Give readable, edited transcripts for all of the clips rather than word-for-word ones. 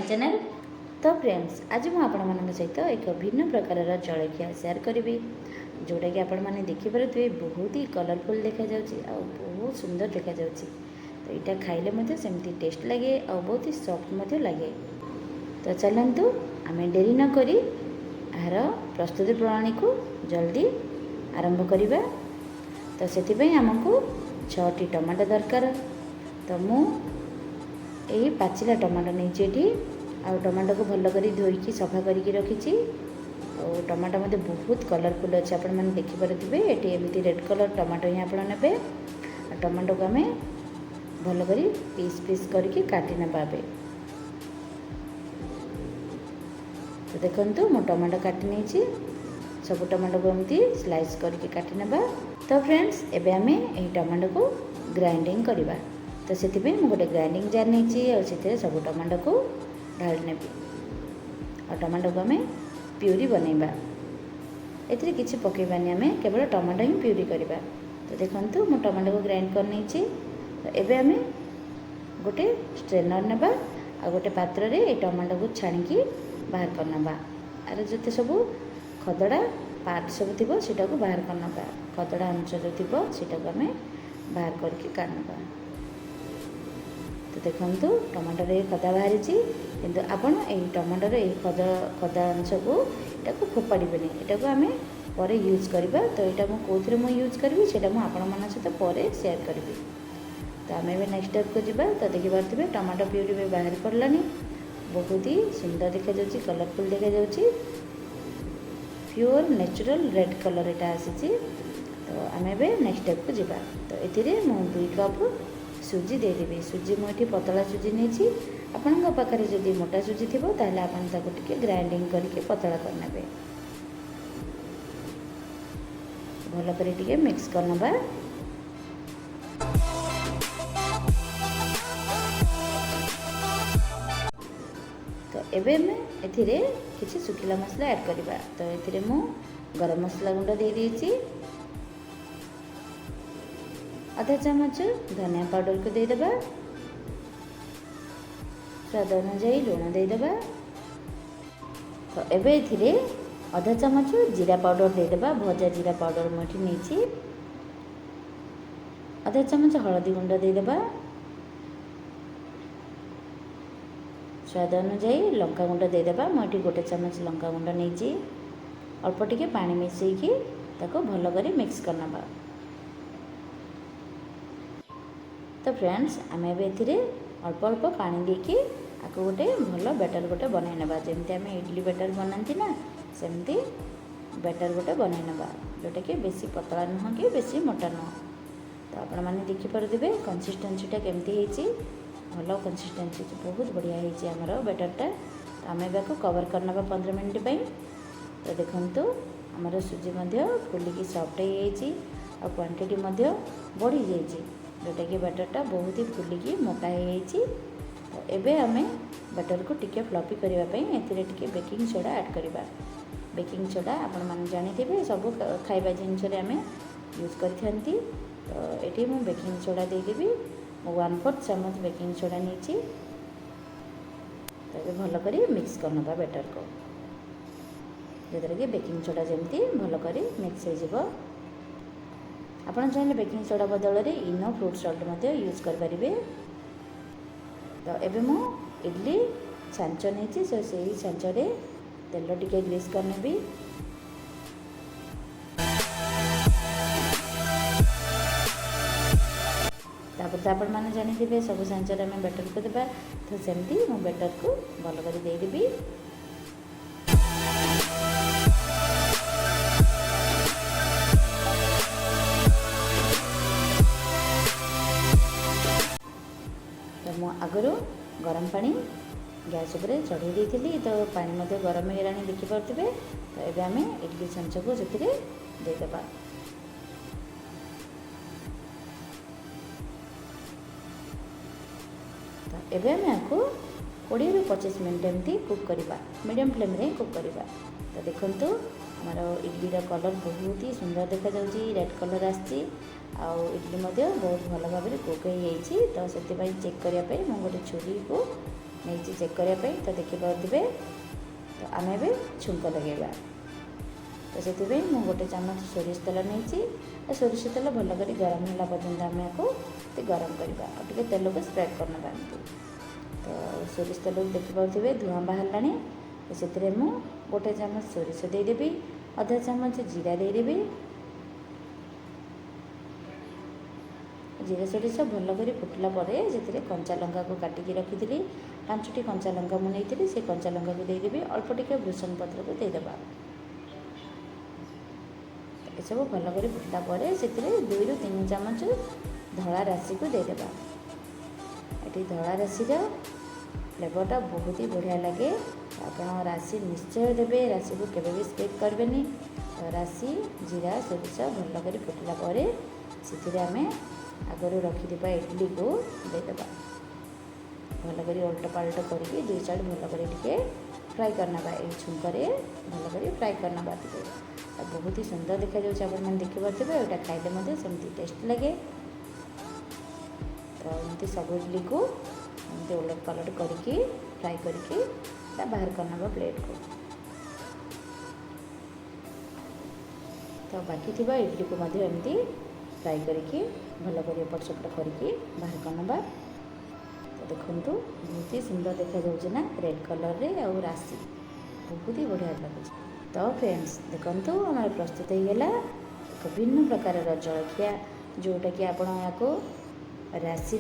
Channel. तो friends आज मुझे आपण सहित एक भिन्न प्रकार जलखिया शेयर करी जोटा कि आपण मैंने देखिपे बहुत ही कलरफुल देखा बहुत सुंदर देखा तो यहाँ खाइले सेमती टेस्ट लगे और बहुत ही सॉफ्ट लगे। तो चलतु आम डेरी न करी यार प्रस्तुति प्रणाली को जल्दी आरंभ करिबा। तो से आमको 6टी टमाटो दरकार। तो मु यही पाचिला टमाटो नहीं आ टमाटो को भल कर धोईकी सफा करके रखी। और टमाटो मत बहुत कलरफुल अच्छे आपण मैंने देखिपे ये एमती रेड कलर टमाटो ही आप ने। टमाटो को आम भल कर पीस पीस करके काटी नवा। तो देखो मो टमाटो काटी नहीं सब टमाटो को एमती स्लाइस करके काटी नवा। तो फ्रेंड्स एबे आमे यही टमाटो को ग्राइंडिंग करवा। तो से गोटे ग्राइंडिंग जार नहीं और से सब टमाटो को ढाली ने और टमाटो को आम प्यूरी बनैबा। एथिरे किछि पकेबानी आम केवल टमाटो ही प्यूरी करवा। तो देखो मो टमाटो को ग्राइंड कर नहीं। तो एबे आम गोटे स्ट्रेनर नेबा आ गोटे पात्र रे ए टमाटो को छाणिकी बाहर करनबा। आर जते सब खदड़ा पार्ट सब थी सीटा को बाहर करनबा। खदड़ा अंश जो थी सीटा को आम बाहर करके काढ़नबा। तो देखो टमाटर ये खदा बाहरी किंतु आपण यही टमाटर ये खदा अंश को यहाँ फोपाड़े यहाँ को आम पर यूज करवा। तो यहाँ मुझे कौन यूज करी से आपण मान सहित पर सेयार करी। तो आम ए नेक्स्ट स्टेप को जीवा। तो देखिपे टमाटो प्यूरी भी बाहर पड़लानी बहुत ही सुंदर देखा जाउची कलरफुल देखा जाउची प्योर नेचुरल रेड कलर यहाँ आसी। तो आम ए नेक्स्ट स्टेप को जीवा। तो ये मुझे 2 कप सुजी देदेवी। सुजी मुझे पतला सुजी नहीं आपण पाखे जदि मोटा सुजी थी ताहले आपण ताको टिके ग्राइंडिंग करके पतला करने भल कर टिके मिक्स करनबा। तो एबे में एथिरे किछि सुखिला मसला ऐड करबा। तो एथिरे मु गरम मसला गुंड दे देछि, आधा चामच धनिया पाउडर को दे देबा, स्वाद अनुसार लुण दे देबा। तो एबे एथिरे आधा चामच जीरा पाउडर दे देबा। भजा जीरा पाउडर मुठी नहीं। आधा चामच हळदी गुंड दे देबा, स्वाद अनुसार लंका गुंड दे देबा। मुठी 1 चामच लंका गुंड नहीं। अल्प टिके पानी मिसैकी ताको भल कर मिक्स करनबा। तो फ्रेंड्स आम ए अल्प अल्प पानी देकी आपको गोटे भल बैटर गोटे बनई ना। जमी आम इडली बैटर बनाती ना सेमती बैटर गोटे बनई ना जोटा कि बेसी पतला नुह कि बेसी मोटा नुह। तो आपण मैंने देखिपे कंसिस्टेंसीटा केमती भल कंसिस्टेंसी बहुत बढ़िया होमर बैटरटा। तो आम ए कवर करना 15 मिनट पर। तो देखो आमर सुजी फुलिकी सफ्ट हो क्वांटिटी बढ़ी जाइए जोटा कि बैटरटा बहुत ही फुलिकी मोटा हो। तो एबे आमे बैटर को टिके फ्लफी करने एथिरे टिके बेकिंग सोडा ऐड करवा। बेकिंग सोडा आपण माने जानिथिबे सब खाइबा जिनस रे आमे यूज करथंती। तो एठी मु बेकिंग सोडा दे देबी। मु 1/4 चामच बेकिंग सोडा नीची। तो भल करी मिक्स करनबा बैटर को जेतरे कि बेकिंग सोडा जमती भल करी मिक्स हो जिवो। आपण चाहे बेकिंग सोडा बदल में इनो फ्रूट सल्ट यूज करें। तो एबे मु इडली छांच नहीं से छांचरे तेल टिके ग्रीस करनेबी। तापर तो आपण मैंने जानी सब छांचर आम बैटर को देवा। तो सेमती मु बैटर को भल कर देदेवी। तो मु आगरू गरम पानी गैस उपर चढ़े देती। तो पानी मध्य गरम होगा देखिपे। तो ये आम इडली छांच को से देदेबा। तो ये आम आपको 20 ରୁ 25 मिनट एमती कुक करवा मीडियम फ्लेम रे कुक करवा। तो देखो हमार इडली कलर बहुत ही सुंदर देखा जाउची रेड कलर आसी आउ इडली बहुत भल भाव कुक हो। तो से चेक करने मुझे गोटे छुरी को नहीं चेक करने तो देखिपे। तो आम ए छुंक लगेगा। तो से मुझे गोटे चामच सोरिष तेल नहीं सोरिष तेल भल कर गरम होला पर्यंत आम को गरम करवा और तेल को स्प्रेड करना। तो सोरिष तेल देखिपे धुआं बाहर से गोटे चामच सोरिष देदेवी, अधा चामच जीरा देदेवी। जीरा सोरिष भल कर फुटला से कंचा लंका को काटिकी रखी 5टी कंचा लंका मुझे से कंचा लंका को देदेवी, अल्प टिके भृषण पत्र को देदेबा। ये सब भल कर फुटला से 2 ରୁ 3 चामच धड़ा राशि को देदेबा। ये धड़ा राशि फ्लेवरटा बहुत ही बढ़िया लगे। आप राशि निश्चय देवे, राशि को केवे भी स्किप करबेनी। तो राशि जीरा सोरिष भल कर फुटला से आम आगरू रखिथा इडली को देदेबा। भल कर उल्ट पाल्ट करके 2 साइड भल कर फ्राए करना। ये छुंकरे भल कर फ्राए करना। बहुत ही सुंदर देखा जाए देखिपे। यहाँ खाइले सेमती टेस्ट लगे। तो एमती सब इडली को एमती उलट पलट करके फ्राए करके बाहर करना प्लेट को। तो बाकी थी इडली को एमती फ्राए करके भल कर एपट सेपट करके बाहर करना। तो देखो बहुत ही सुंदर देखा जाऊँ ना रेड कलर रे और राशि बहुत ही बढ़िया लगे। तो फ्रेंड्स देखो आम प्रस्तुत होगा एक भिन्न प्रकार जलखिया जोटा कि आपण या राशि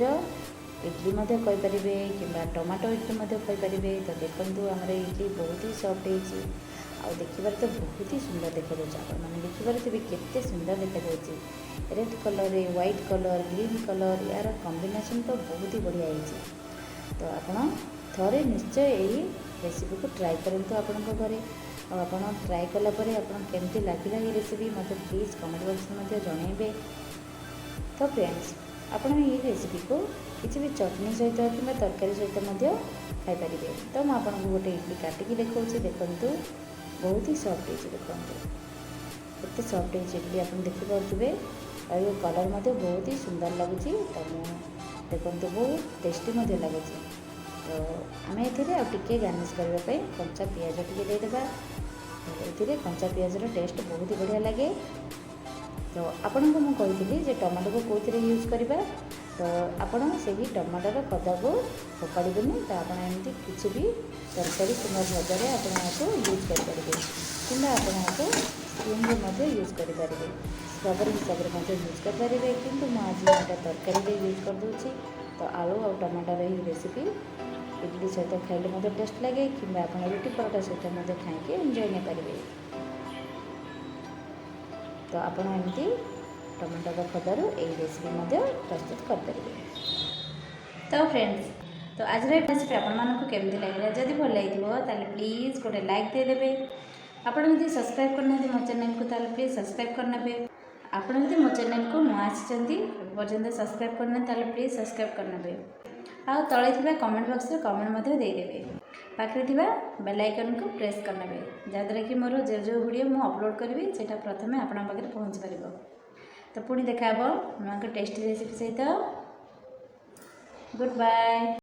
इडली कहींपारे कि टमाटो इडली कहींपारे। तो देखो आमर इडली बहुत ही सॉफ्ट होती आ देखिबार तो बहुत ही सुंदर देखा मैंने देखिबार थे केते सुंदर देखा जाए। Red colour white colour green colour यार कॉम्बिनेशन तो बहुत ही बढ़िया है। तो आपण थोड़े निश्चय यही रेसिपी को ट्राई करूँ आपण घरे। और आप ट्राए कलापर आपमती लगे ये रेसिपी मत प्लीज़ कमेंट बॉक्स में जनइबे। तो फ्रेंड्स आपड़ ये रेसिपी को किसी भी चटनी सहित कि तरकारी सहित खाईपारे। तो मुझे आपको गोटे इडली काटिकी देखा देखु बहुत ही सॉफ्ट है। देखते सॉफ्ट है इडली आप देखिपे और ये कलर बहुत ही सुंदर लगुच। तो देखो बहुत टेस्टी लगुच। तो आम ए गार्निश करने कंचा पियाज टे देदेबा। ये कंचा पियाजर टेस्ट बहुत ही बढ़िया लगे। तो आपन को मुझे टमाटो को कौन यूज करवा। तो आपड़ से टमाटर कदा को फोपाड़बेनि। तो आपमती किसी भी तरकारी किंवा भजा आपको यूज करेंगे कि आपको स्पून यूज करेंगे स्क्रबर हिसाब से यूज करेंगे। कि आज यहाँ तरकारी यूज करदे। तो आलू और टमाटर ही रेसिपी इडली सहित खाइले टेस्ट लगे कि आप रुटी परोटा सहित खाई एंजॉय नहीं पारे। तो आप एमती टमाटर खदारू ये रेसिपी प्रस्तुत करेंगे। तो फ्रेंड्स तो आज रेसिपी आपको केमती लगे जब भल लगे प्लीज़ गोटे लाइक देदेवे। आपड़ जब सब्सक्राइब करना मो चैनल को प्लीज़ सब्सक्राइब करने। आपड़ जब मो चैनल को नुआ आसी पर्यटन सब्सक्राइब करना प्लीज़ सब्सक्राइब करने। आ तले थी कमेंट बॉक्स में कमेंट देदेवे। पाखे थी बेल आइकन को प्रेस करने जहाँद्वारा कि मोर जो वीडियो मुझे अपलोड करी से प्रथम आपण पाखे पहुँच पार। तो पुणी देखा नुआ टेस्टी रेसिपी सहित। Good bye.